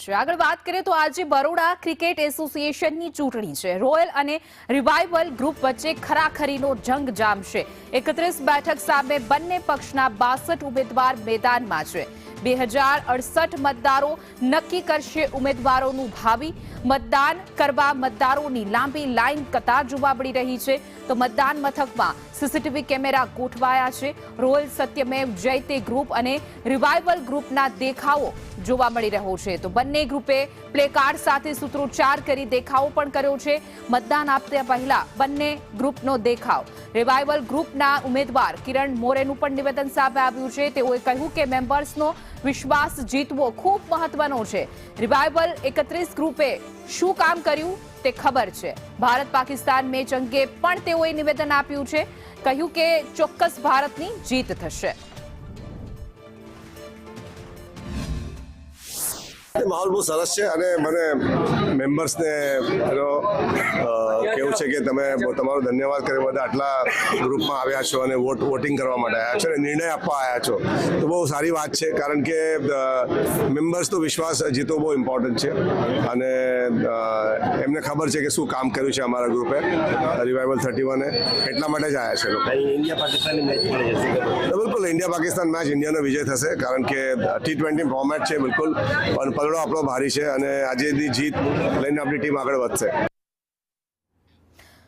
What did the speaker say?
છે। આગળ વાત કરીએ તો આજે બરોડા ક્રિકેટ એસોસિએશનની ચૂંટણી છે। રોયલ અને રિવાઇવલ ગ્રુપ વચ્ચે ખરાખરીનો જંગ જામશે। 31 બેઠક સામે બંને પક્ષના 62 ઉમેદવાર મેદાનમાં છે। 2068 મતદારો નક્કી કરશે ઉમેદવારોનું ભાવિ। મતદાન કરવા મતદારોની લાંબી લાઈન કતાર જોવા મળી રહી છે। તો મતદાન મથકમાં સીસીટીવી કેમેરા ગોઠવાયા છે। રોયલ સત્યમેવ જયતે ગ્રુપ અને રિવાઇવલ ગ્રુપના દેખાવો જોવા મળી રહ્યો છે। તો બંને ગ્રુપે પ્લેકાર્ડ સાથે સૂત્રોચ્ચાર કરી દેખાવો પણ કર્યો છે। મતદાન આપતા પહેલા બંને ગ્રુપનો દેખાવ। રિવાઇવલ ગ્રુપના ઉમેદવાર કિરણ મોરેનું પણ નિવેદન સામે આવ્યું છે। તેઓએ કહ્યું કે મેમ્બર્સનો વિશ્વાસ જીતવો ખૂબ મહત્વનો છે। રિવાઇવલ 31 ગ્રુપે શું કામ કર્યું તે ખબર છે। ભારત પાકિસ્તાન મેચ અંગે પણ તેઓએ નિવેદન આપ્યું છે। કહ્યું કે ચોક્કસ ભારતની જીત થશે। માહોલ બહુ સરસ છે અને મને મેમ્બર્સને કેવું છે કે તમે તમારો ધન્યવાદ કરે બધા આટલા ગ્રુપમાં આવ્યા છો અને વોટિંગ કરવા માટે આવ્યા છો અને નિર્ણય આપવા આવ્યા છો તો બહુ સારી વાત છે। કારણ કે મેમ્બર્સનો વિશ્વાસ જીતવો બહુ ઇમ્પોર્ટન્ટ છે અને એમને ખબર છે કે શું કામ કર્યું છે અમારા ગ્રુપે રિવાઇવલ 31 એટલા માટે જ આવ્યા છે લોકો। ઇન્ડિયા પાકિસ્તાનની મેચ પણ જશે। બિલકુલ ઇન્ડિયા પાકિસ્તાન મેચ ઇન્ડિયાનો વિજય થશે કારણ કે T20 ફોર્મેટ છે બિલકુલ પણ પલડો આપણો ભારી છે અને આજેની જીત લઈને આપણી ટીમ આગળ વધશે।